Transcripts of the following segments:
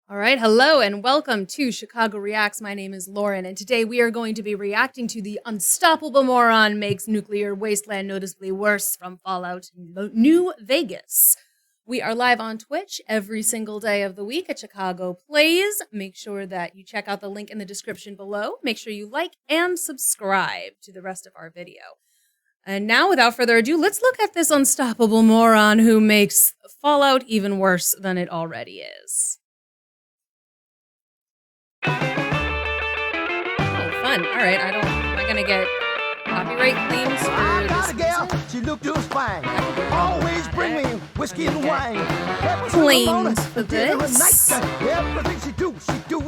All right, hello and welcome to Chicago Reacts. My name is Lauren, and today we are going to be reacting to the Unstoppable Moron Makes Nuclear Wasteland Noticeably Worse from Fallout New Vegas. We are live on Twitch every single day of the week at Chicago Plays. Make sure that you check out the link in the description below. Make sure you like and subscribe to the rest of our video. And now, without further ado, let's look at this unstoppable moron who makes Fallout even worse than it already is. Oh, fun. All right, am I gonna get copyright claims for I got this a gal, music? she looked just fine. Always bring me whiskey and wine. Claims for this? Everything she do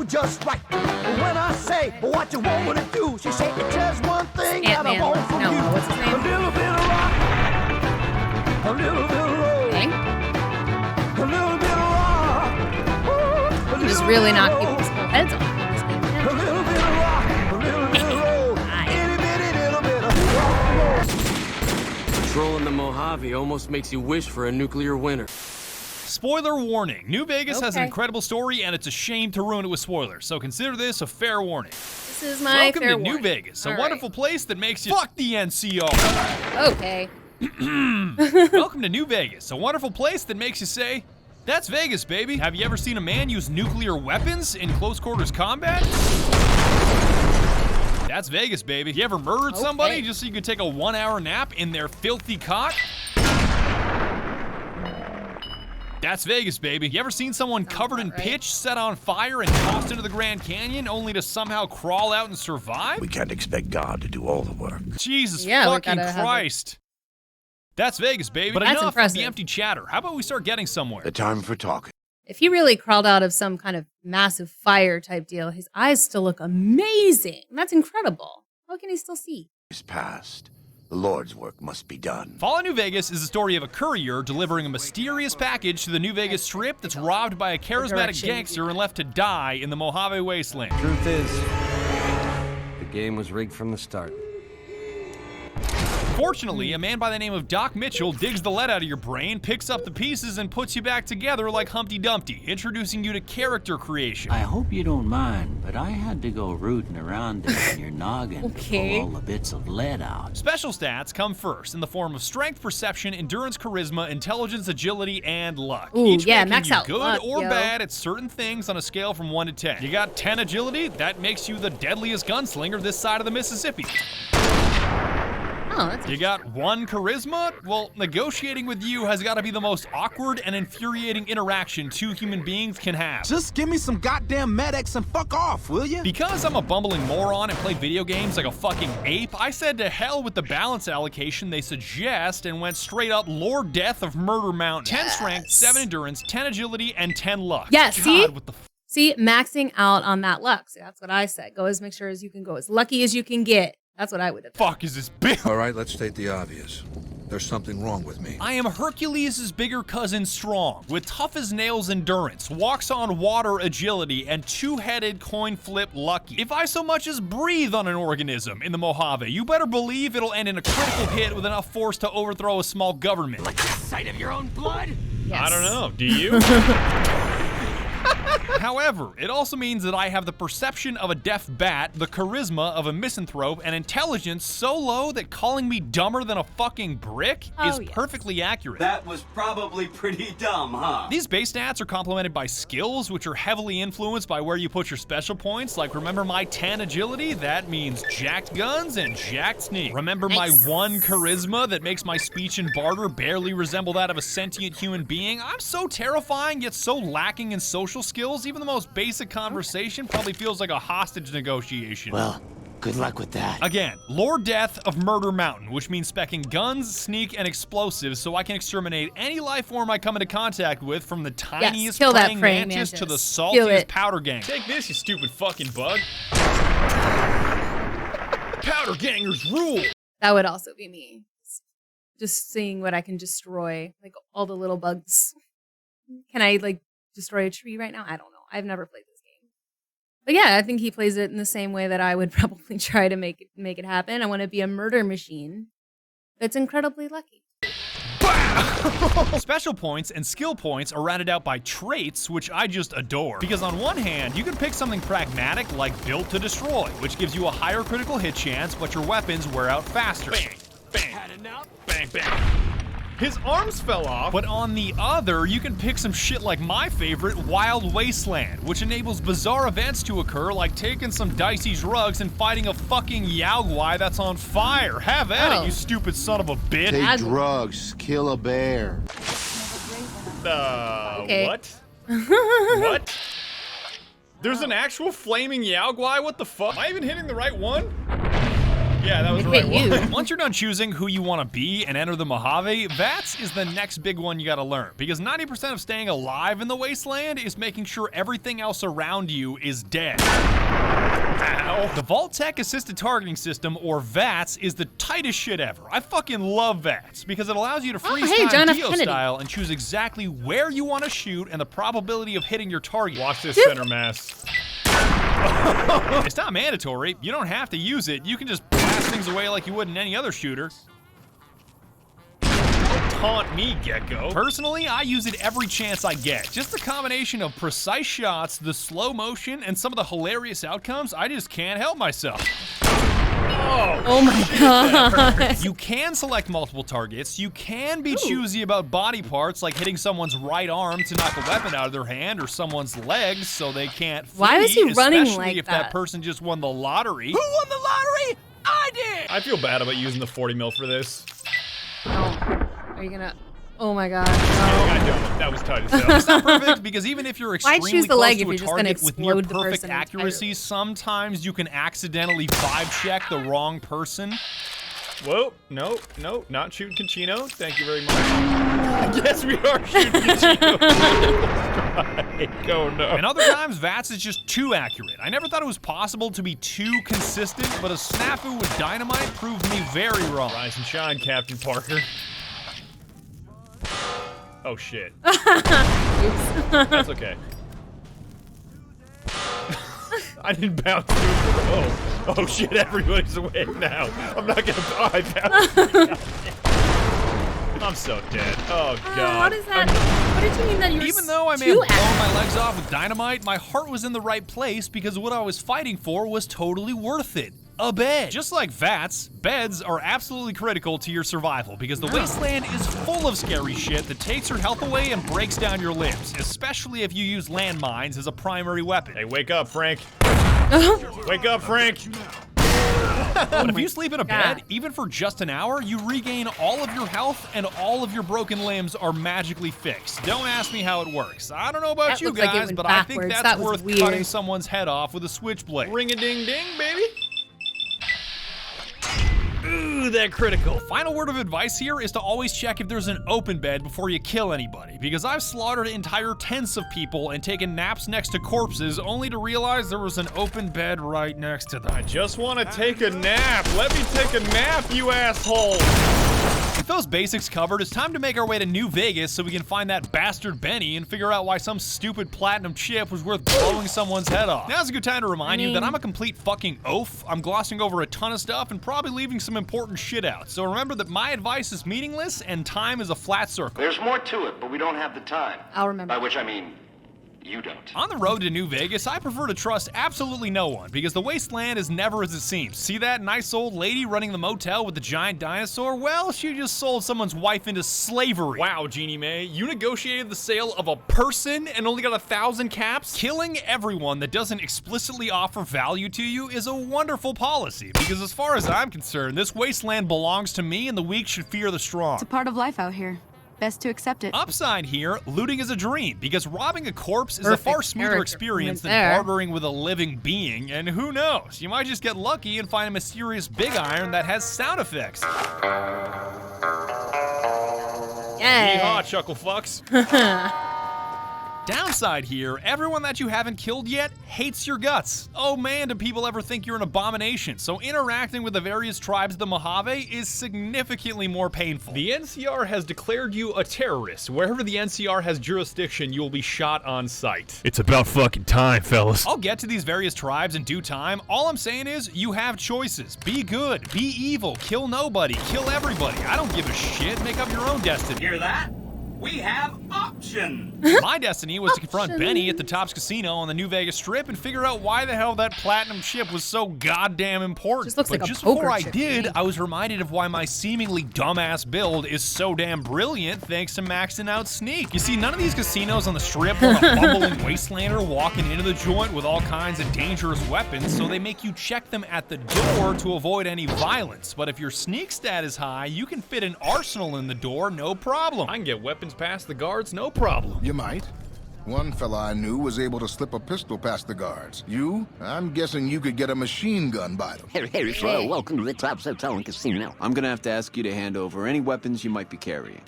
just right. But when I say what you want me to do, she say just one thing that I want from you. What's his name? A little bit of rock, a little bit of roll, Okay. a little bit of rock. Ooh, Just really knock people's heads off. a little bit of rock, a little bit of roll, itty bitty little bit of rock. Trolling the Mojave almost makes you wish for a nuclear winter. Spoiler warning. New Vegas has an incredible story, and it's a shame to ruin it with spoilers, so consider this a fair warning. This is my Welcome fair to New warning. Vegas, a All wonderful place that makes you fuck the NCO. Okay. Welcome to New Vegas, a wonderful place that makes you say, that's Vegas, baby. Have you ever seen a man use nuclear weapons in close quarters combat? That's Vegas, baby. You ever murdered somebody just so you could take a 1-hour nap in their filthy cot? That's Vegas, baby. You ever seen someone covered in pitch, set on fire, and tossed into the Grand Canyon only to somehow crawl out and survive? We can't expect God to do all the work. Jesus Yeah, we fucking gotta have Christ. That's Vegas, baby. But That's enough impressive. of the empty chatter. How about we start getting somewhere? The time for talking If he really crawled out of some kind of massive fire type deal, his eyes still look amazing. That's incredible. How can he still see? is past. The Lord's work must be done. Fallout New Vegas is the story of a courier delivering a mysterious package to the New Vegas Strip that's robbed by a charismatic gangster and left to die in the Mojave Wasteland. Truth is, the game was rigged from the start. Fortunately, a man by the name of Doc Mitchell digs the lead out of your brain, picks up the pieces, and puts you back together like Humpty Dumpty, introducing you to character creation. I hope you don't mind, but I had to go rooting around in your noggin to pull all the bits of lead out. Special stats come first in the form of strength, perception, endurance, charisma, intelligence, agility, and luck. Ooh, Each yeah, making max you out good luck, or yo. bad at certain things on a scale from 1 to 10. You got 10 agility, that makes you the deadliest gunslinger this side of the Mississippi. Oh, that's You got 1 charisma? Well, negotiating with you has got to be the most awkward and infuriating interaction two human beings can have. Just give me some goddamn medics and fuck off, will you? Because I'm a bumbling moron and play video games like a fucking ape, I said to hell with the balance allocation they suggest and went straight up Lord Death of Murder Mountain. 10 strength, 7 endurance, 10 agility, and 10 luck. Yeah, God, see? what the See, maxing out on that luck. See, that's what I said. Go as make sure as you can go, as lucky as you can get. That's what I would have done. fuck is this bitch? All right, let's state the obvious. There's something wrong with me. I am Hercules' bigger cousin Strong, with tough as nails endurance, walks on water agility, and 2-headed coin flip lucky. If I so much as breathe on an organism in the Mojave, you better believe it'll end in a critical hit with enough force to overthrow a small government. Like the sight of your own blood? Yes. I don't know, do you? However, it also means that I have the perception of a deaf bat, the charisma of a misanthrope, and intelligence so low that calling me dumber than a fucking brick is perfectly accurate. That was probably pretty dumb, huh? These base stats are complemented by skills, which are heavily influenced by where you put your special points. Like, remember my 10 agility? That means jacked guns and jacked sneak. Remember my 1 charisma that makes my speech and barter barely resemble that of a sentient human being? I'm so terrifying, yet so lacking in social skills, even the most basic conversation probably feels like a hostage negotiation. Well, good luck with that. Again, Lord Death of Murder Mountain, which means specking guns, sneak, and explosives so I can exterminate any life form I come into contact with, from the tiniest kill that praying praying mantis to the mantis. Kill saltiest it. powder gang. Take this, you stupid fucking bug. Powder gangers rule! That would also be me. Just seeing what I can destroy, like all the little bugs. Can I, like, destroy a tree right now? I don't know. I've never played this game. But yeah, I think he plays it in the same way that I would probably try to make it happen. I want to be a murder machine that's incredibly lucky. Special points and skill points are rounded out by traits, which I just adore. Because on one hand, you can pick something pragmatic like Built to Destroy, which gives you a higher critical hit chance, but your weapons wear out faster. Bang, bang, bang, bang. His arms fell off. But on the other, you can pick some shit like my favorite, Wild Wasteland, which enables bizarre events to occur like taking some dicey drugs and fighting a fucking Yaogwai that's on fire. Have at it, you stupid son of a bitch. Take drugs, kill a bear. Okay. What? What? There's an actual flaming Yaogwai? What the fuck? Am I even hitting the right one? Yeah, that was the right one. Once you're done choosing who you want to be and enter the Mojave, VATS is the next big one you gotta learn. Because 90% of staying alive in the Wasteland is making sure everything else around you is dead. Ow. The Vault-Tec Assisted Targeting System, or VATS, is the tightest shit ever. I fucking love VATS because it allows you to freeze time Dio style and choose exactly where you want to shoot and the probability of hitting your target. Watch this center mass. It's not mandatory. You don't have to use it. You can just blast things away like you would in any other shooter. Don't taunt me, Gecko. Personally, I use it every chance I get. Just the combination of precise shots, the slow motion, and some of the hilarious outcomes, I just can't help myself. Oh my god. You can select multiple targets. You can be choosy about body parts, like hitting someone's right arm to knock a weapon out of their hand, or someone's legs so they can't flee. Why was he running like especially if that person just won the lottery. Who won the lottery? I did! I feel bad about using the 40 mil for this. No. Are you gonna... Oh my god. I don't. That was tight as hell. It's not perfect because even if you're extremely choose the close leg to if a you're just gonna target with near explode the perfect person accuracy, sometimes you can accidentally vibe check the wrong person. Whoa, no, not shooting Conchino. Thank you very much. Yes, we are shooting Conchino. Oh no. And other times, VATS is just too accurate. I never thought it was possible to be too consistent, but a snafu with dynamite proved me very wrong. Rise and shine, Captain Parker. Oh shit. Oops. That's okay. I didn't bounce through. Oh shit, everybody's awake now. I'm not gonna I bounced. I'm so dead. Oh god. What is that? What did you mean that you're Even though I may have blown my legs off with dynamite, my heart was in the right place because what I was fighting for was totally worth it. A bed. Just like VATS, beds are absolutely critical to your survival because the Wasteland is full of scary shit that takes your health away and breaks down your limbs, especially if you use landmines as a primary weapon. Hey, wake up, Frank. Wake up, Frank. But if you sleep in a bed, even for just an hour, you regain all of your health and all of your broken limbs are magically fixed. Don't ask me how it works. I don't know about you guys, but I think that's worth cutting someone's head off with a switchblade. Ring-a-ding-ding, baby. Ooh, that critical. Final word of advice here is to always check if there's an open bed before you kill anybody, because I've slaughtered entire tents of people and taken naps next to corpses only to realize there was an open bed right next to them. I just want to take a nap. Let me take a nap, you asshole. With those basics covered, it's time to make our way to New Vegas so we can find that bastard Benny and figure out why some stupid platinum chip was worth blowing someone's head off. Now's a good time to remind you that I'm a complete fucking oaf. I'm glossing over a ton of stuff and probably leaving some important shit out. So remember that my advice is meaningless and time is a flat circle. There's more to it, but we don't have the time. I'll remember. By which I mean, you don't. On the road to New Vegas, I prefer to trust absolutely no one because the Wasteland is never as it seems. See that nice old lady running the motel with the giant dinosaur? Well, she just sold someone's wife into slavery. Wow, Jeannie Mae, you negotiated the sale of a person and only got 1,000 caps? Killing everyone that doesn't explicitly offer value to you is a wonderful policy because as far as I'm concerned, this Wasteland belongs to me and the weak should fear the strong. It's a part of life out here. Best to accept it. Upside here, looting is a dream because robbing a corpse is a far smoother experience than bartering with a living being, and who knows, you might just get lucky and find a mysterious big iron that has sound effects. Yeah. Yeehaw, chuckle fucks. Downside here, everyone that you haven't killed yet hates your guts. Oh man, do people ever think you're an abomination, so interacting with the various tribes of the Mojave is significantly more painful. The NCR has declared you a terrorist. Wherever the NCR has jurisdiction, you will be shot on sight. It's about fucking time, fellas. I'll get to these various tribes in due time. All I'm saying is, you have choices. Be good, be evil, kill nobody, kill everybody. I don't give a shit, make up your own destiny. Hear that? We have options. My destiny was to confront Benny at the Tops Casino on the New Vegas Strip and figure out why the hell that platinum chip was so goddamn important. Just looks but like a just poker before I chip did, to me. I was reminded of why my seemingly dumbass build is so damn brilliant thanks to maxing out sneak. You see, none of these casinos on the Strip want a bumbling wastelander walking into the joint with all kinds of dangerous weapons, so they make you check them at the door to avoid any violence. But if your sneak stat is high, you can fit an arsenal in the door, no problem. I can get weapons past the guards, no problem. You might. One fella I knew was able to slip a pistol past the guards. You? I'm guessing you could get a machine gun by them. Hey, sir, welcome to the Tops Hotel and Casino. I'm gonna have to ask you to hand over any weapons you might be carrying.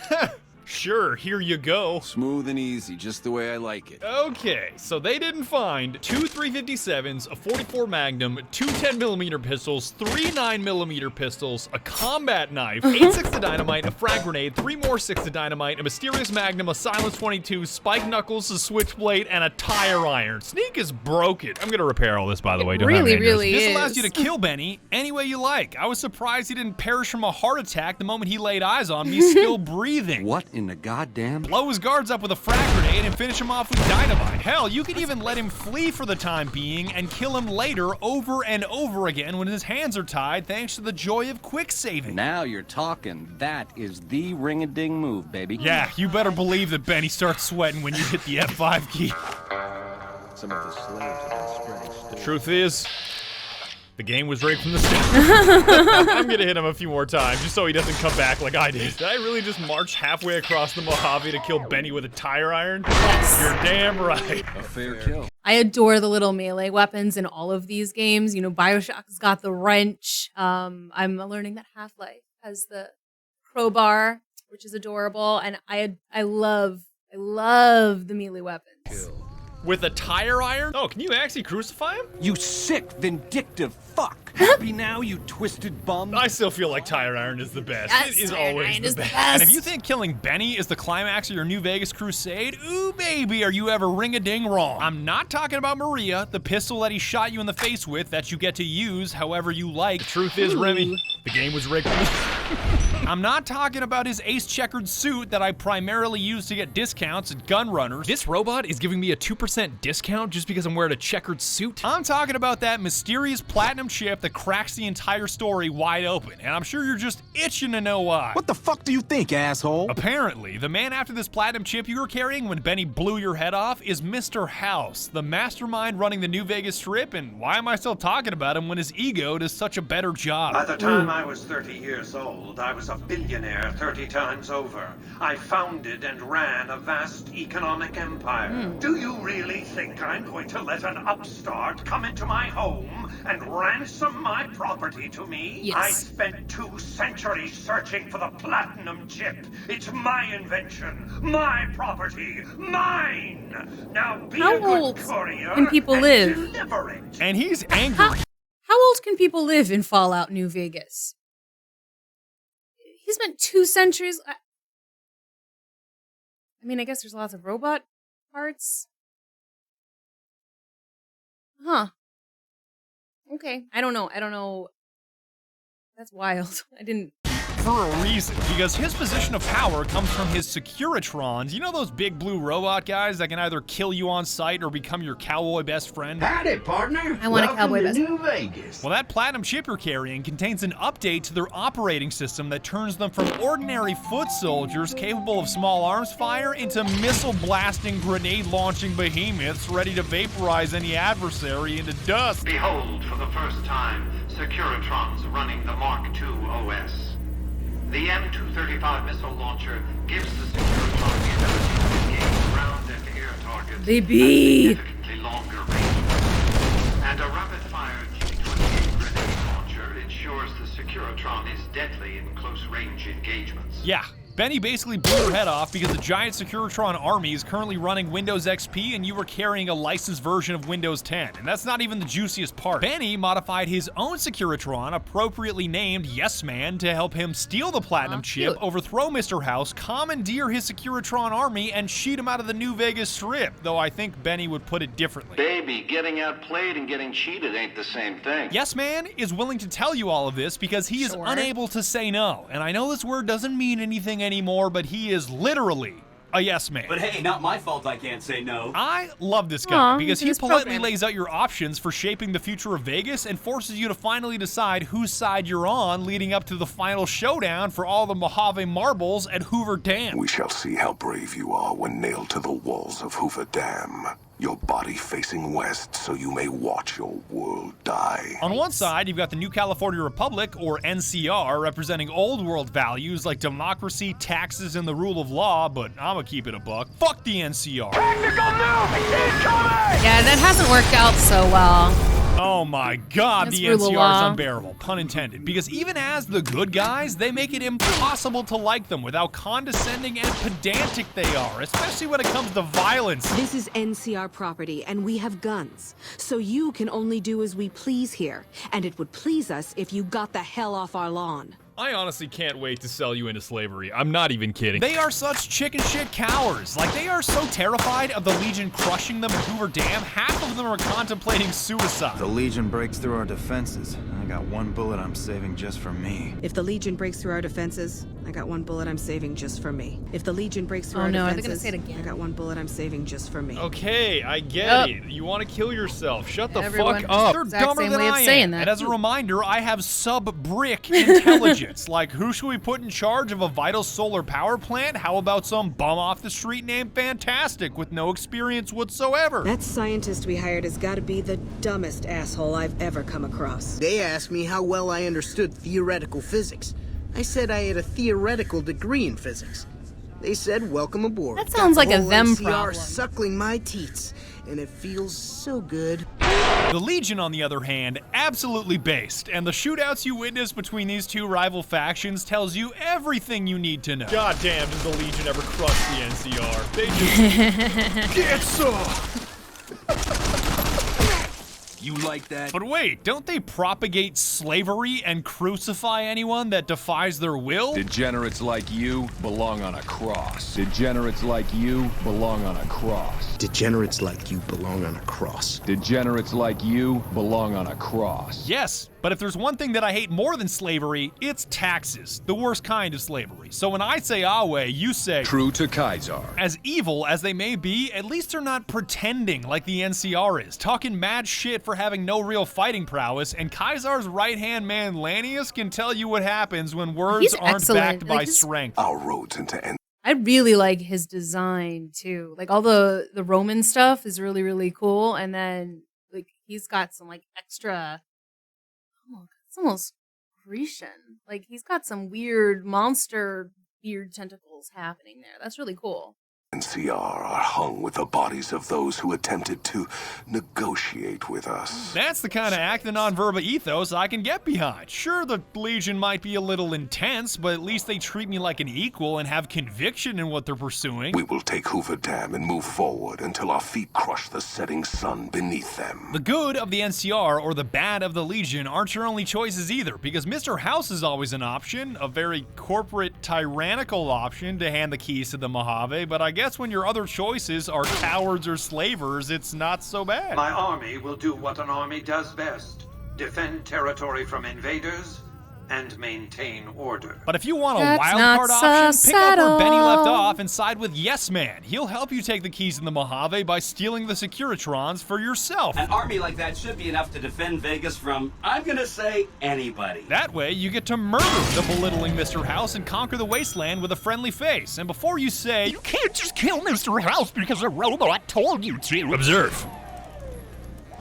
Sure, here you go. Smooth and easy, just the way I like it. Okay, so they didn't find 2 357s, a 44 Magnum, 2 10mm pistols, 3 9mm pistols, a combat knife, 8 6 of dynamite, a frag grenade, 3 more 6 of dynamite, a mysterious Magnum, a silence 22, spike knuckles, a switchblade, and a tire iron. Sneak is broken. I'm gonna repair all this, by the way. Don't really, have any really This is. allows you to kill Benny any way you like. I was surprised he didn't perish from a heart attack the moment he laid eyes on me, still breathing. What in the goddamn? Blow his guards up with a frag grenade and finish him off with dynamite. Hell, you could even let him flee for the time being and kill him later over and over again when his hands are tied thanks to the joy of quick saving. Now you're talking. That is the ring-a-ding move, baby. Yeah, you better believe that Benny starts sweating when you hit the F5 key. Some of the slaves have been spreading. Truth is, the game was rigged from the start. I'm gonna hit him a few more times just so he doesn't come back like I did. Did I really just march halfway across the Mojave to kill Benny with a tire iron? Yes. You're damn right. A fair kill. I adore the little melee weapons in all of these games. You know, BioShock's got the wrench. I'm learning that Half-Life has the crowbar, which is adorable, and I love the melee weapons. With a tire iron? Oh, can you actually crucify him? You sick, vindictive fuck. Happy now, you twisted bum? I still feel like tire iron is the best. Yes, it is tire always iron the is the best. best. And if you think killing Benny is the climax of your New Vegas crusade, ooh baby, are you ever ring-a-ding wrong. I'm not talking about Maria, the pistol that he shot you in the face with that you get to use however you like. Truth is, Remy, the game was rigged. I'm not talking about his ace-checkered suit that I primarily use to get discounts at gun runners. This robot is giving me a 2% discount just because I'm wearing a checkered suit. I'm talking about that mysterious platinum chip that cracks the entire story wide open, and I'm sure you're just itching to know why. What the fuck do you think, asshole? Apparently, the man after this platinum chip you were carrying when Benny blew your head off is Mr. House, the mastermind running the New Vegas Strip, and why am I still talking about him when his ego does such a better job? By the time I was 30 years old, I was a billionaire 30 times over. I founded and ran a vast economic empire. Do you really think I'm going to let an upstart come into my home and ransom my property to me? Yes. I spent 2 centuries searching for the platinum chip. It's my invention, my property, mine. Now be How a good old courier can people and live? deliver it. And he's angry. How old can people live in Fallout New Vegas? He spent 2 centuries. I mean, I guess there's lots of robot parts. Huh. Okay. I don't know. That's wild. I didn't. For a reason, because his position of power comes from his Securitrons. You know those big blue robot guys that can either kill you on sight or become your cowboy best friend? Howdy, partner. I want a cowboy best New Vegas. Well, that platinum chip you're carrying contains an update to their operating system that turns them from ordinary foot soldiers capable of small arms fire into missile-blasting, grenade-launching behemoths ready to vaporize any adversary into dust. Behold, for the first time, Securitrons running the Mark II OS. The M235 missile launcher gives the Securitron the ability to engage ground and air targets Baby. at significantly longer range. And a rapid-fire G-28 grenade launcher ensures the Securitron is deadly in close-range engagements. Yeah, Benny basically blew your head off because the giant Securitron army is currently running Windows XP and you were carrying a licensed version of Windows 10. And that's not even the juiciest part. Benny modified his own Securitron, appropriately named Yes Man, to help him steal the Platinum chip, overthrow Mr. House, commandeer his Securitron army, and cheat him out of the New Vegas Strip, though I think Benny would put it differently. Baby, getting outplayed and getting cheated ain't the same thing. Yes Man is willing to tell you all of this because he is unable to say no. And I know this word doesn't mean anything anymore, but he is literally a yes man. But hey, not my fault I can't say no. I love this guy because he politely lays out your options for shaping the future of Vegas and forces you to finally decide whose side you're on, leading up to the final showdown for all the Mojave marbles at Hoover Dam. We shall see how brave you are when nailed to the walls of Hoover Dam. Your body facing west so you may watch your world die. On one side, you've got the New California Republic, or NCR, representing old world values like democracy, taxes, and the rule of law, but I'ma keep it a buck. Fuck the NCR. Technical nuke! Incoming! Yeah, that hasn't worked out so well. Oh my god, That's the rule of NCR is law. unbearable, pun intended. Because even as the good guys, they make it impossible to like them with how condescending and pedantic they are, especially when it comes to violence. This is NCR property, and we have guns. So you can only do as we please here. And it would please us if you got the hell off our lawn. I honestly can't wait to sell you into slavery. I'm not even kidding. They are such chicken shit cowards. Like, they are so terrified of the Legion crushing them at Hoover Dam, half of them are contemplating suicide. The Legion breaks through our defenses. I got one bullet I'm saving just for me. If the Legion breaks through our defenses, I got one bullet I'm saving just for me. If the Legion breaks through our defenses, they're gonna say it again. I got one bullet I'm saving just for me. Okay, I get it. You want to kill yourself. Shut the Everyone fuck has up. the They're exact dumber same than way of I saying am. that. And as a reminder, I have sub-brick intelligence. Like, who should we put in charge of a vital solar power plant? How about some bum off the street named Fantastic with no experience whatsoever? That scientist we hired has got to be the dumbest asshole I've ever come across. They asked me how well I understood theoretical physics. I said I had a theoretical degree in physics. They said, welcome aboard. That sounds Got like the a whole them NCR problem. suckling my teats, and it feels so good. The Legion, on the other hand, absolutely based, and the shootouts you witness between these two rival factions tells you everything you need to know. God damn, did the Legion ever crush the NCR? They just get some! You like that? But wait, don't they propagate slavery and crucify anyone that defies their will? Degenerates like you belong on a cross. Degenerates like you belong on a cross. Degenerates like you belong on a cross. Degenerates like you belong on a cross. Yes, but if there's one thing that I hate more than slavery, it's taxes. The worst kind of slavery. So when I say Awe, you say True to Kaisar. As evil as they may be, at least they're not pretending like the NCR is, talking mad shit for having no real fighting prowess, and Kaisar's right-hand man Lanius can tell you what happens when words aren't excellent. backed Like, by his- strength. Our roads into I really like his design too. Like all the Roman stuff is really, really cool. And then like he's got some like extra, it's almost Grecian. Like he's got some weird monster beard tentacles happening there. That's really cool. NCR are hung with the bodies of those who attempted to negotiate with us. That's the kind of act the non-verba ethos I can get behind. Sure, the Legion might be a little intense, but at least they treat me like an equal and have conviction in what they're pursuing. We will take Hoover Dam and move forward until our feet crush the setting sun beneath them. The good of the NCR or the bad of the Legion aren't your only choices either, because Mr. House is always an option, a very corporate, tyrannical option to hand the keys to the Mojave, but I guess when your other choices are cowards or slavers, it's not so bad. My army will do what an army does best. Defend territory from invaders and maintain order. But if you want a That's wild not card so option, pick up where Benny left subtle. off and side with Yes Man. He'll help you take the keys in the Mojave by stealing the Securitrons for yourself. An army like that should be enough to defend Vegas from, I'm gonna say, anybody. That way, you get to murder the belittling Mr. House and conquer the Wasteland with a friendly face. And before you say, you can't just kill Mr. House because a robot told you to, observe.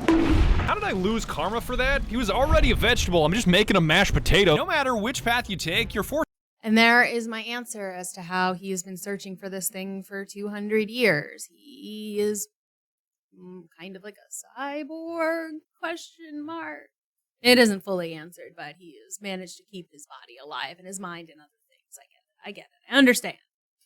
How did I lose karma for that? He was already a vegetable. I'm just making a mashed potato. No matter which path you take, you're forced. And there is my answer as to how he has been searching for this thing for 200 years. He is kind of like a cyborg, question mark. It isn't fully answered, but he has managed to keep his body alive and his mind and other things. I get it. I get it. I understand.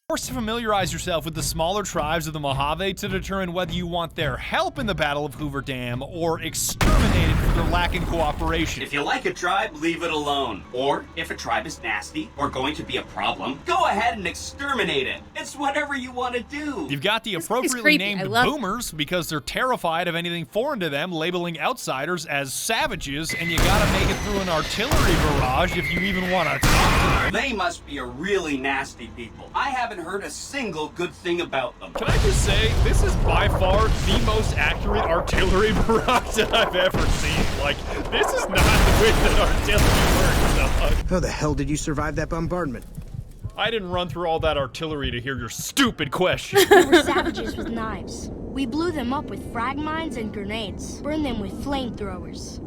Forced to familiarize yourself with the smaller tribes of the Mojave to determine whether you want their help in the Battle of Hoover Dam or exterminated for their lack in cooperation. If you like a tribe, leave it alone. Or if a tribe is nasty or going to be a problem, go ahead and exterminate it. It's whatever you want to do. You've got the appropriately named boomers because they're terrified of anything foreign to them, labeling outsiders as savages, and you gotta make it through an artillery barrage if you even want to talk to them. They must be a really nasty people. I haven't heard a single good thing about them. Can I just say, this is by far the most accurate artillery barrage that I've ever seen. Like, this is not the way that artillery works. How the hell did you survive that bombardment? I didn't run through all that artillery to hear your stupid question. There were savages with knives. We blew them up with frag mines and grenades. Burned them with flamethrowers.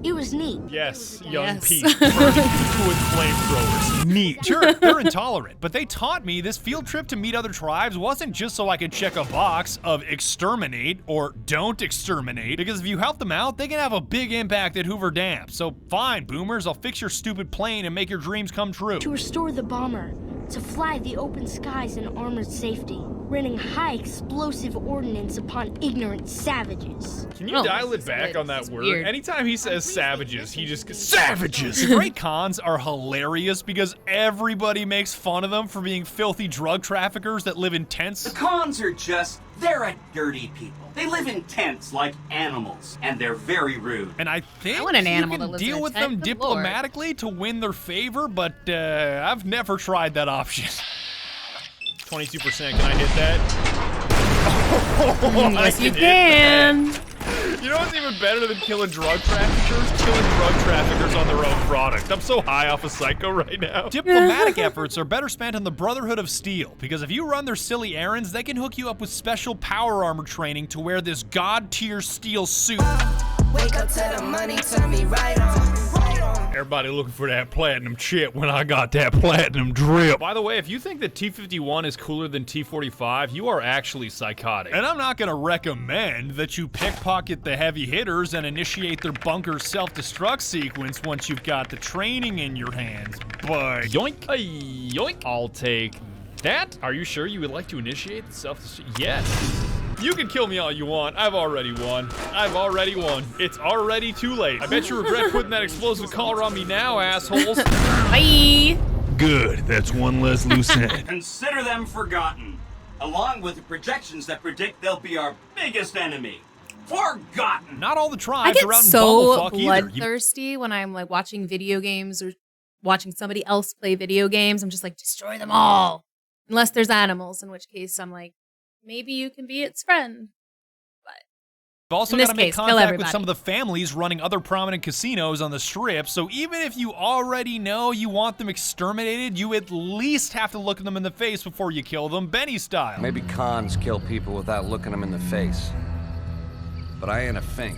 It was neat. Yes, young Pete. Burning people with flamethrowers. Neat. Sure, they're intolerant, but they taught me this field trip to meet other tribes wasn't just so I could check a box of exterminate or don't exterminate, because if you help them out, they can have a big impact at Hoover Dam. So fine, boomers, I'll fix your stupid plane and make your dreams come true. To restore the bomber, to fly the open skies in armored safety, raining high explosive ordnance upon ignorant savages. Can you dial it back on that word? Weird. Anytime he says savages, he just goes, savages! The Great Khans are hilarious because everybody makes fun of them for being filthy drug traffickers that live in tents. The Khans are they're a dirty people. They live in tents like animals, and they're very rude. And I think want an animal you that can lives in deal a with tent. them Good diplomatically to win their favor, but I've never tried that option. 22%, can I hit that? Yes, you can. You know what's even better than killing drug traffickers? Killing drug traffickers on their own product. I'm so high off of Psycho right now. Diplomatic efforts are better spent on the Brotherhood of Steel, because if you run their silly errands, they can hook you up with special power armor training to wear this god-tier steel suit. Wake up to the money, turn me right on. Everybody looking for that platinum chip when I got that platinum drip. By the way, if you think that T-51 is cooler than T-45, you are actually psychotic. And I'm not gonna recommend that you pickpocket the heavy hitters and initiate their bunker self-destruct sequence once you've got the training in your hands, but yoink, yoink, I'll take that. Are you sure you would like to initiate the self-destruct? Yes. You can kill me all you want. I've already won. I've already won. It's already too late. I bet you regret putting that explosive collar on me now, assholes. Bye. Good. That's one less loose end. Consider them forgotten, along with the projections that predict they'll be our biggest enemy. Forgotten. Not all the I tribes get are out in so bumblefuck either. bloodthirsty when I'm like watching video games or watching somebody else play video games. I'm just like, destroy them all. Unless there's animals, in which case I'm like, maybe you can be its friend. You've also In got this to make case, kill contact with everybody. some of the families running other prominent casinos on the strip, so even if you already know you want them exterminated, you at least have to look them in the face before you kill them, Benny style. Maybe cons kill people without looking them in the face. But I ain't a fink.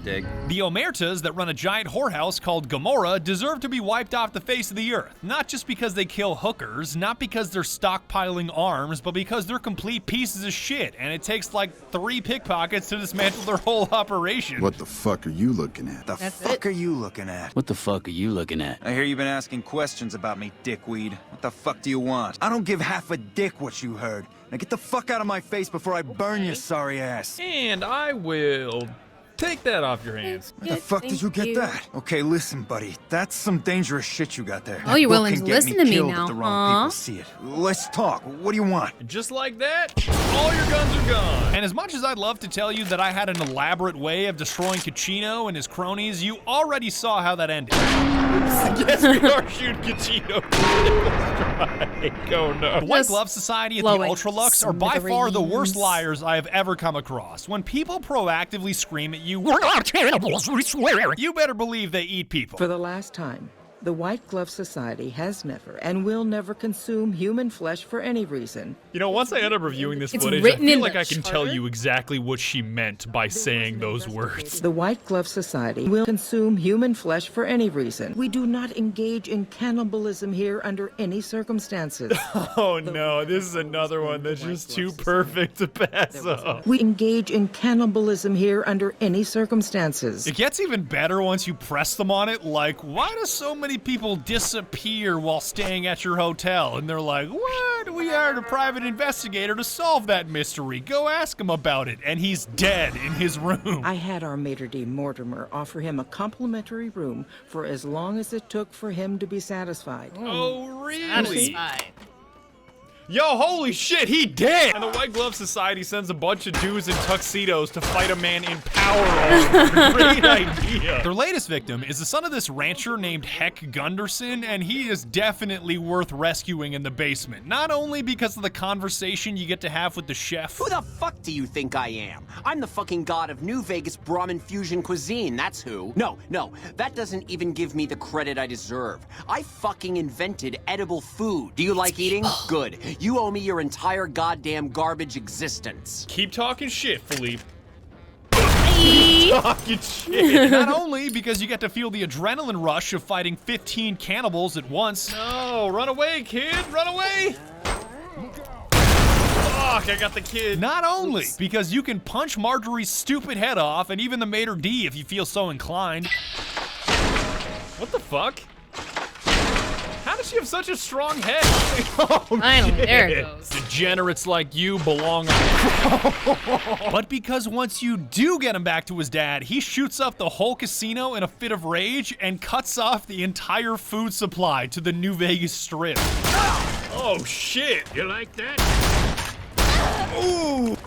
Dig? The Omertas that run a giant whorehouse called Gomorrah deserve to be wiped off the face of the earth. Not just because they kill hookers, not because they're stockpiling arms, but because they're complete pieces of shit, and it takes like 3 pickpockets to dismantle their whole operation. What the fuck are you looking at? The fuck are you looking at? What the fuck are you looking at? I hear you've been asking questions about me, dickweed. What the fuck do you want? I don't give half a dick what you heard. Now get the fuck out of my face before I burn your sorry ass. And I will take that off your hands. Where the fuck did you get that? Okay, listen, buddy. That's some dangerous shit you got there. Oh, you're That book willing can to get listen to me killed now, if the wrong huh? people see it. Let's talk. What do you want? Just like that, all your guns are gone. And as much as I'd love to tell you that I had an elaborate way of destroying Kachino and his cronies, you already saw how that ended. Yes, we are shooting Kachino. Oh no. The White Glove Society and the Ultralux are by far the worst liars I have ever come across. When people proactively scream at you, "We're not cannibals, we swear," you better believe they eat people. For the last time, the White Glove Society has never and will never consume human flesh for any reason. You know, once I end up reviewing this It's footage, I written feel in like the I can tell charter. you exactly what she meant by saying those words. The White Glove Society will consume human flesh for any reason. We do not engage in cannibalism here under any circumstances. Oh no, this is another one that's just too perfect to pass up. We engage in cannibalism here under any circumstances. It gets even better once you press them on it, like, why do so many see people disappear while staying at your hotel, and they're like, what? We hired a private investigator to solve that mystery. Go ask him about it. And he's dead in his room. I had our maitre d' Mortimer offer him a complimentary room for as long as it took for him to be satisfied. Oh, really? Satisfied. Yo, holy shit, he dead! And the White Glove Society sends a bunch of dudes in tuxedos to fight a man in power armor. Great idea. Their latest victim is the son of this rancher named Heck Gunderson, and he is definitely worth rescuing in the basement. Not only because of the conversation you get to have with the chef. Who the fuck do you think I am? I'm the fucking god of New Vegas Brahmin fusion cuisine, that's who. No, that doesn't even give me the credit I deserve. I fucking invented edible food. Do you like eating? Good. You owe me your entire goddamn garbage existence. Keep talking shit, Philippe. Keep talking shit. Not only because you get to feel the adrenaline rush of fighting 15 cannibals at once. No, run away, kid, run away. Fuck, I got the kid. Not only because you can punch Marjorie's stupid head off, and even the maitre d' if you feel so inclined. What the fuck? How does she have such a strong head? Oh, finally, shit. there it goes. Degenerates like you belong on the But because once you do get him back to his dad, he shoots up the whole casino in a fit of rage and cuts off the entire food supply to the New Vegas Strip. Oh, shit. You like that? Ooh.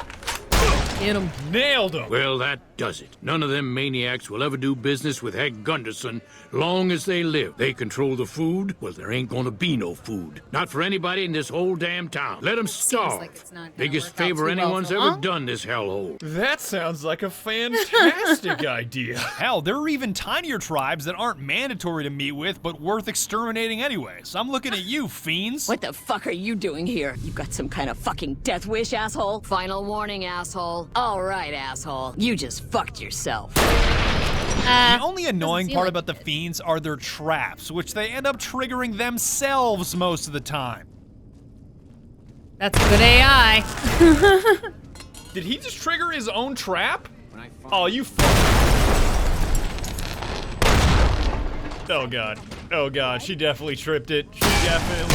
Get him. Nailed him. Well, that does it. None of them maniacs will ever do business with Heck Gunderson long as they live. They control the food. Well, there ain't gonna be no food. Not for anybody in this whole damn town. Let them starve. Like it's not Biggest favor anyone's ever done this hellhole. That sounds like a fantastic idea. Hell, there are even tinier tribes that aren't mandatory to meet with, but worth exterminating anyway. So I'm looking at you, fiends. What the fuck are you doing here? You got some kind of fucking death wish, asshole? Final warning, asshole. All right, asshole. You just fucked yourself. The only annoying part about the fiends are their traps, which they end up triggering themselves most of the time. That's good AI. Did he just trigger his own trap? Oh, you fuck. Oh god. Oh god, she definitely tripped it. She definitely...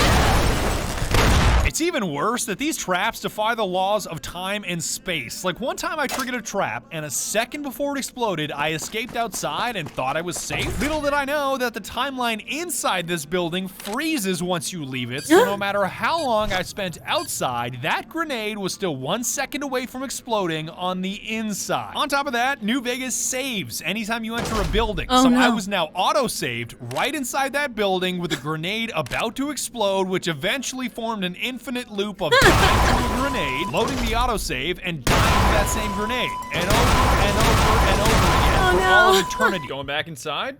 It's even worse that these traps defy the laws of time and space. Like one time I triggered a trap, and a second before it exploded, I escaped outside and thought I was safe. Little did I know that the timeline inside this building freezes once you leave it, so no matter how long I spent outside, that grenade was still 1 second away from exploding on the inside. On top of that, New Vegas saves anytime you enter a building, so I was now auto-saved right inside that building with a grenade about to explode, which eventually formed an infinite loop of dying to a grenade, loading the autosave, and dying to that same grenade. And over and over and over again for all of eternity. Going back inside?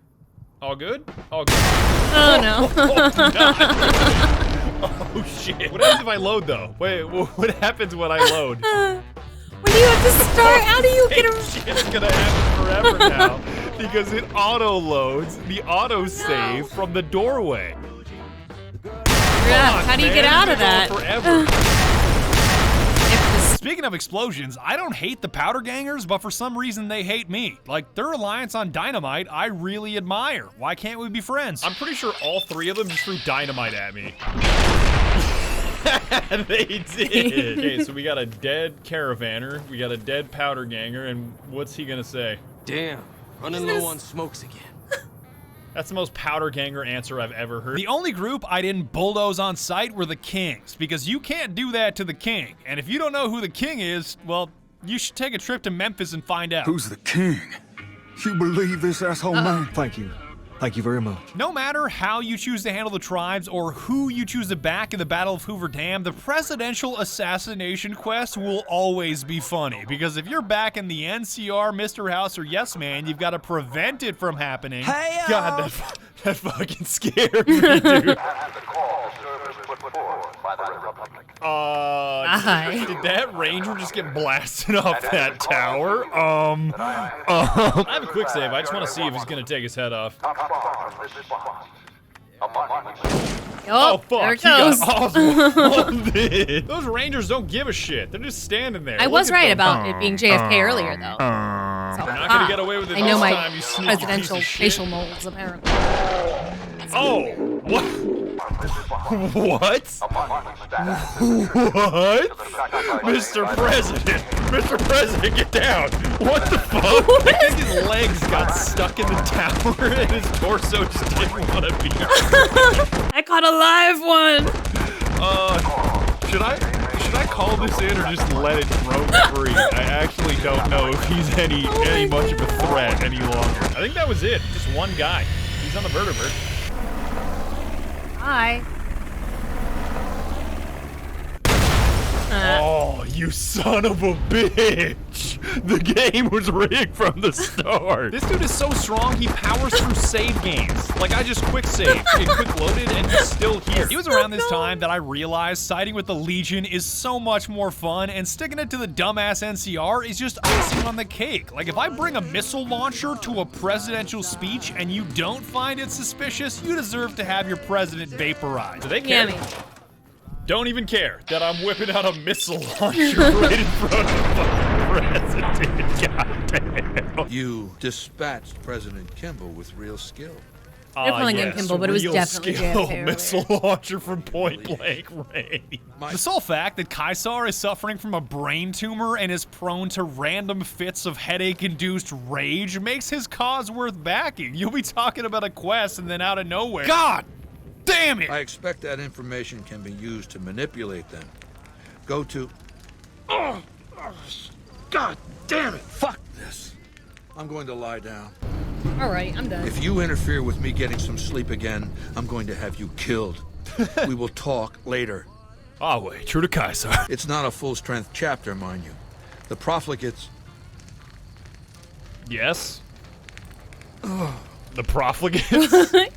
All good? All good. Oh no. Oh, God. Oh shit. What happens if I load though? Wait, what happens when I load? When do you have to start? How do you get a... Shit's gonna happen forever now because it auto-loads the autosave from the doorway. Yeah, how do you get out of that? Forever. Speaking of explosions, I don't hate the Powder Gangers, but for some reason they hate me. Like, their reliance on dynamite, I really admire. Why can't we be friends? I'm pretty sure all three of them just threw dynamite at me. They did. Okay, so we got a dead caravaner, we got a dead Powder Ganger, and what's he gonna say? Damn, running low on smokes again. That's the most Powder Ganger answer I've ever heard. The only group I didn't bulldoze on sight were the Kings, because you can't do that to the King. And if you don't know who the King is, well, you should take a trip to Memphis and find out. Who's the King? You believe this asshole man? Thank you. Thank you very much. No matter how you choose to handle the tribes or who you choose to back in the Battle of Hoover Dam, the presidential assassination quest will always be funny. Because if you're back in the NCR, Mr. House, or Yes Man, you've got to prevent it from happening. Hey, God, that fucking scared me, dude. Did that ranger just get blasted off that tower? I have a quick save. I just want to see if he's gonna take his head off. Oh, fuck! There it goes. Those rangers don't give a shit. They're just standing there. I was right about it being JFK earlier, though. You're not gonna get away with it I know this my time, you sneaky presidential piece of shit. facial molds, apparently. Oh, what? What? What? Mr. President! Mr. President, get down! What the fuck? I think his legs got stuck in the tower and his torso just didn't want to be there. I caught a live one! Should I call this in or just let it roam free? I actually don't know if he's any much of a threat any longer. I think that was it. Just one guy. He's on the vertebrate. Hi. Oh, you son of a bitch! The game was rigged from the start. This dude is so strong, he powers through save games. Like, I just quick saved, it quick loaded, and he's still here. It was around this time that I realized siding with the Legion is so much more fun, and sticking it to the dumbass NCR is just icing on the cake. Like, if I bring a missile launcher to a presidential speech and you don't find it suspicious, you deserve to have your president vaporized. Do they care? Yummy. Don't even care that I'm whipping out a missile launcher right in front of the president. Goddamn. You dispatched President Kimball with real skill. They're calling him Kimball, but it was definitely JFK. Missile launcher from point blank range. The sole fact that Caesar is suffering from a brain tumor and is prone to random fits of headache-induced rage makes his cause worth backing. You'll be talking about a quest and then out of nowhere. God! Damn it! I expect that information can be used to manipulate them. Go to... Oh, God damn it! Fuck this! I'm going to lie down. Alright, I'm done. If you interfere with me getting some sleep again, I'm going to have you killed. We will talk later. Ah, wait, true to Caesar. It's not a full-strength chapter, mind you. The profligates... Yes? The profligates?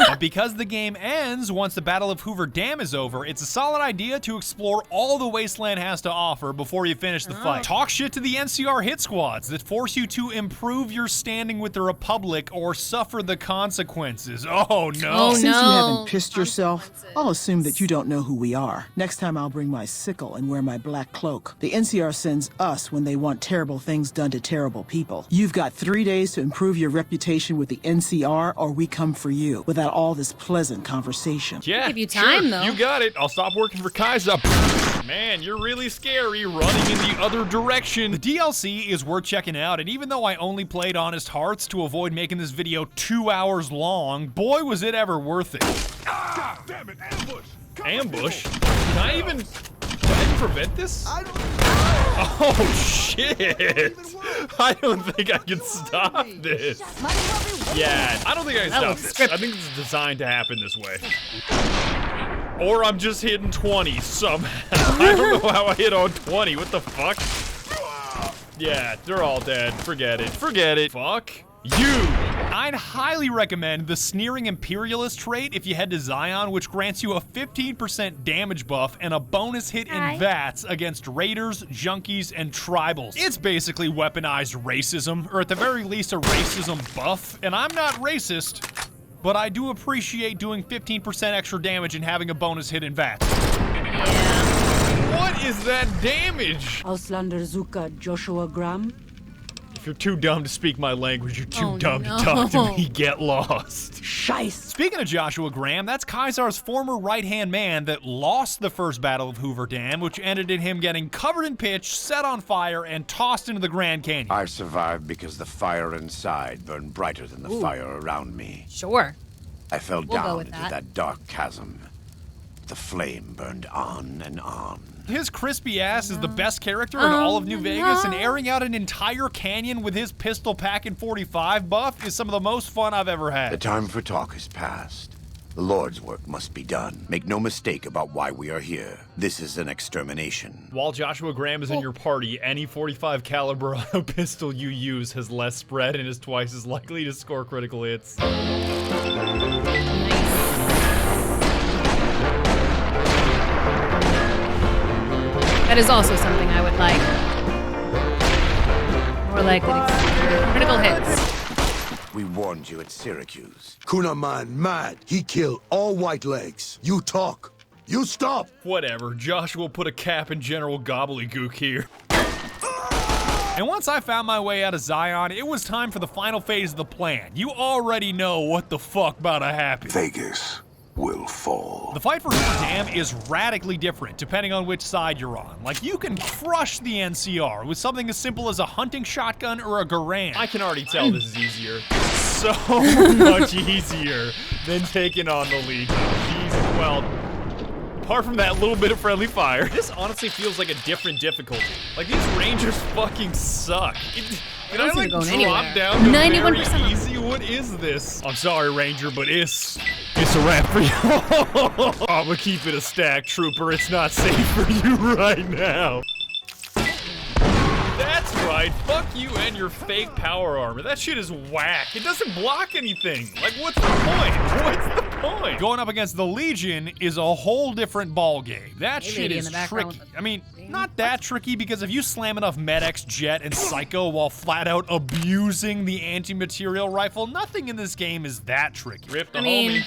And because the game ends once the Battle of Hoover Dam is over, it's a solid idea to explore all the Wasteland has to offer before you finish the fight. Talk shit to the NCR hit squads that force you to improve your standing with the Republic or suffer the consequences. Oh no. Since you haven't pissed yourself, I'll assume that you don't know who we are. Next time I'll bring my sickle and wear my black cloak. The NCR sends us when they want terrible things done to terrible people. You've got 3 days to improve your reputation with the NCR or we come for you without all this pleasant conversation. Yeah, give you time, though. You got it. I'll stop working for Kaiser. Man, you're really scary running in the other direction. The DLC is worth checking out, and even though I only played Honest Hearts to avoid making this video 2 hours long, boy was it ever worth it. God damn it, ambush! Ambush? Can I even prevent this? Oh shit! I don't think I can stop this. Yeah, I don't think I can stop this. I think it's designed to happen this way. Or I'm just hitting 20 somehow. I don't know how I hit on 20. What the fuck? Yeah, they're all dead. Forget it. Forget it. Fuck you. I'd highly recommend the Sneering Imperialist trait if you head to Zion, which grants you a 15% damage buff and a bonus hit in VATS against raiders, junkies, and tribals. It's basically weaponized racism, or at the very least a racism buff, and I'm not racist, but I do appreciate doing 15% extra damage and having a bonus hit in VATS. What is that damage? Auslander Zuka Joshua Graham? If you're too dumb to speak my language, you're too dumb to talk to me. Get lost. Scheiße. Speaking of Joshua Graham, that's Caesar's former right-hand man that lost the first Battle of Hoover Dam, which ended in him getting covered in pitch, set on fire, and tossed into the Grand Canyon. I survived because the fire inside burned brighter than the fire around me. Sure. I fell We'll go down with into that. that dark chasm. The flame burned on and on. His crispy ass is the best character in all of New Vegas, and airing out an entire canyon with his pistol packing 45 buff is some of the most fun I've ever had. The time for talk has passed. The Lord's work must be done. Make no mistake about why we are here. This is an extermination. While Joshua Graham is in your party, any 45 caliber auto pistol you use has less spread and is twice as likely to score critical hits. That is also something I would like. More likely to critical hits. We warned you at Syracuse. Kunaman mad. He killed all white legs. You talk. You stop. Whatever. Joshua put a cap in General Gobbledygook here. And once I found my way out of Zion, it was time for the final phase of the plan. You already know what the fuck about to happen. Vegas will fall. The fight for Hoover Dam is radically different depending on which side you're on. Like, you can crush the NCR with something as simple as a hunting shotgun or a Garand. I can already tell this is easier. So much easier than taking on the Legion. Jesus, well, apart from that little bit of friendly fire, this honestly feels like a different difficulty. Like, these Rangers fucking suck. Can I like drop down to 91% very easy? What is this? I'm sorry, Ranger, but it's a wrap for you. I'm gonna keep it a stack, Trooper. It's not safe for you right now. That's right. Fuck you and your fake power armor. That shit is whack. It doesn't block anything. Like, what's the point? What's the point? Going up against the Legion is a whole different ball game. That shit is tricky. I mean, not that tricky, because if you slam enough Med-X, Jet, and Psycho while flat out abusing the anti-material rifle, nothing in this game is that tricky. Rip the homie.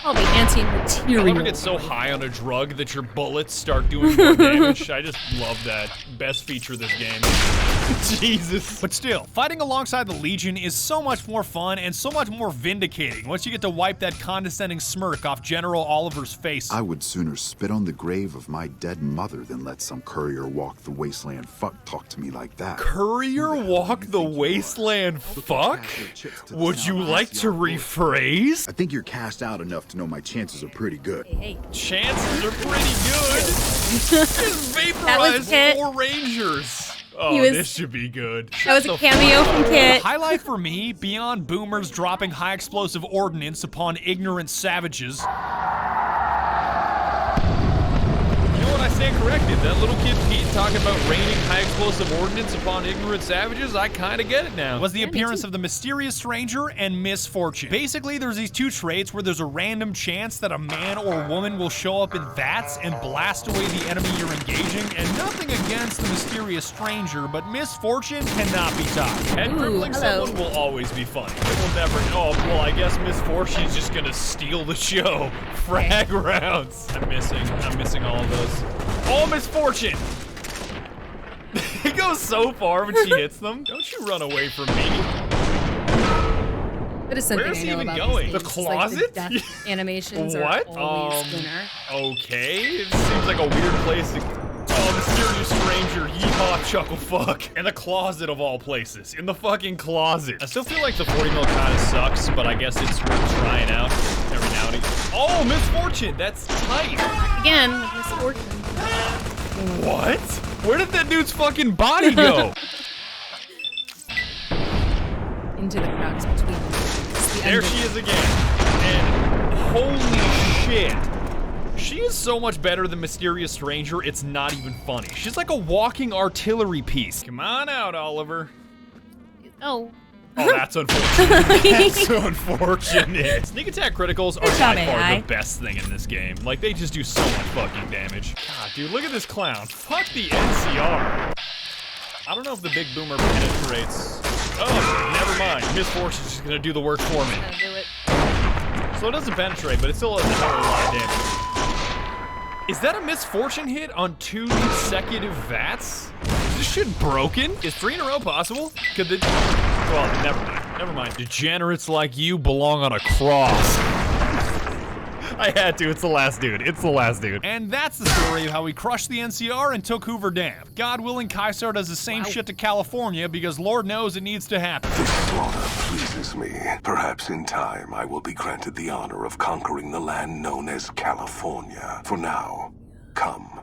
Probably anti-material. I'll never get so high on a drug that your bullets start doing more damage. I just love that. Best feature of this game. Jesus. But still, fighting alongside the Legion is so much more fun and so much more vindicating once you get to wipe that condescending smirk off General Oliver's face. I would sooner spit on the grave of my dead mother than let some courier walk the wasteland fuck talk to me like that. Courier walk the wasteland fuck? Would you like to rephrase? I think you're cast out enough to know my chances are pretty good. Hey. Chances are pretty good. Just vaporized 4 Rangers. Oh, this should be good. That was a cameo from Kit. The highlight for me, beyond boomers dropping high explosive ordnance upon ignorant savages. You know what, I stand corrected. That little kid Pete talking about raining high explosive ordnance upon ignorant savages, I kinda get it now. Was the appearance of the mysterious stranger and misfortune. Basically, there's these 2 traits where there's a random chance that a man or woman will show up in vats and blast away the enemy you're engaging, and nothing against the mysterious stranger, but misfortune cannot be topped. Head crippling someone will always be funny. It will never, oh, well, I guess misfortune's just gonna steal the show. Frag rounds. I'm missing all of those. Oh, misfortune! It goes so far when she hits them. Don't you run away from me. That is something Where's he I know even about going? these The games. closet? Like the death animations what? are always winner. Okay. It seems like a weird place to... Oh, mysterious stranger, yeehaw, chuckle fuck. In the closet of all places. In the fucking closet. I still feel like the 40 mil kind of sucks, but I guess it's worth trying out every now and again. Oh, misfortune! That's tight. Again, misfortune. What? Where did that dude's fucking body go? Into the cracks between them. There she is again. And holy shit. She is so much better than Mysterious Stranger, it's not even funny. She's like a walking artillery piece. Come on out, Oliver. Oh. Oh, that's unfortunate. That's unfortunate. Sneak attack criticals are by far the best thing in this game. Like, they just do so much fucking damage. God, dude, look at this clown. Fuck the NCR. I don't know if the big boomer penetrates. Oh, never mind. Misfortune's just gonna do the work for me. Do it. So it doesn't penetrate, but it still does a hell of a lot of damage. Is that a misfortune hit on 2 consecutive VATS? Is this shit broken? Is 3 in a row possible? Could the... Well, never mind. Never mind. Degenerates like you belong on a cross. I had to. It's the last dude. It's the last dude. And that's the story of how we crushed the NCR and took Hoover Dam. God willing, Kaisar does the same shit to California because Lord knows it needs to happen. This slaughter pleases me. Perhaps in time I will be granted the honor of conquering the land known as California. For now, come.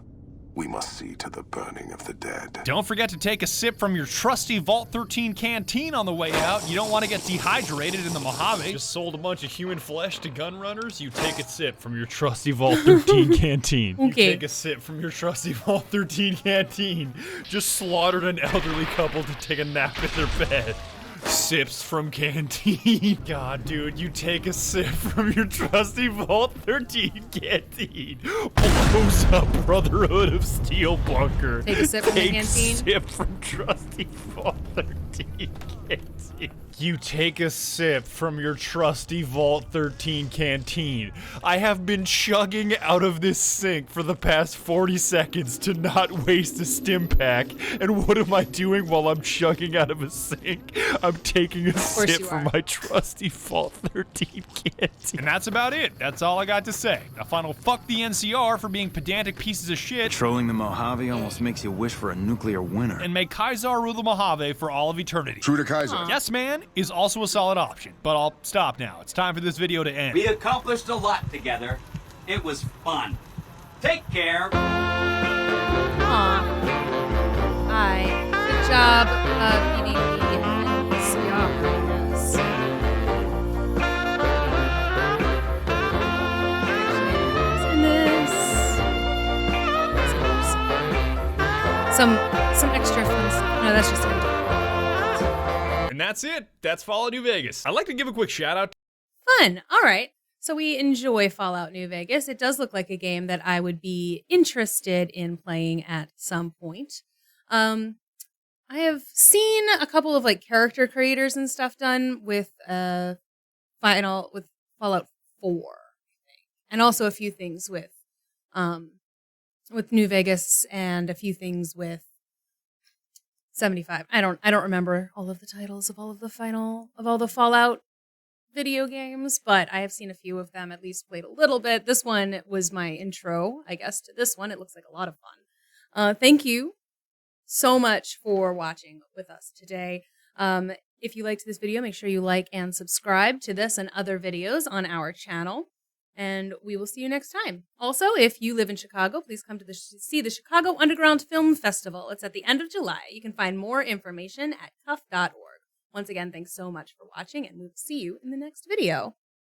We must see to the burning of the dead. Don't forget to take a sip from your trusty Vault 13 canteen on the way out. You don't want to get dehydrated in the Mojave. Just sold a bunch of human flesh to gun runners. You take a sip from your trusty Vault 13 canteen. Okay. You take a sip from your trusty Vault 13 canteen. Just slaughtered an elderly couple to take a nap in their bed. Sips from canteen. God, dude, you take a sip from your trusty Vault 13 canteen. Blows up Brotherhood of Steel bunker. Take a sip from the canteen. Sip from trusty Vault 13 canteen. You take a sip from your trusty Vault 13 canteen. I have been chugging out of this sink for the past 40 seconds to not waste a stim pack. And what am I doing while I'm chugging out of a sink? I'm taking a sip from my trusty Vault 13 canteen. And that's about it. That's all I got to say. A final fuck the NCR for being pedantic pieces of shit. Trolling the Mojave almost makes you wish for a nuclear winter. And may Kaiser rule the Mojave for all of eternity. True to Kaiser. Yes, man is also a solid option, but I'll stop now. It's time for this video to end. We accomplished a lot together. It was fun. Take care. Aw. Hi. Good job, PDP and CR, I guess. In this. Some extra fun stuff. No, that's just him. And that's it. That's Fallout New Vegas. I'd like to give a quick shout out. Fun. All right. So we enjoy Fallout New Vegas. It does look like a game that I would be interested in playing at some point. I have seen a couple of like character creators and stuff done with Fallout 4, I think. And also a few things with New Vegas and a few things with 75. I don't remember all of the titles of all of the Fallout video games, but I have seen a few of them, at least played a little bit. This one was my intro, I guess, to this one. It looks like a lot of fun. Thank you so much for watching with us today. If you liked this video, make sure you like and subscribe to this and other videos on our channel. And we will see you next time. Also, if you live in Chicago, please come to see the Chicago Underground Film Festival. It's at the end of July. You can find more information at cuff.org. Once again, thanks so much for watching, and we'll see you in the next video.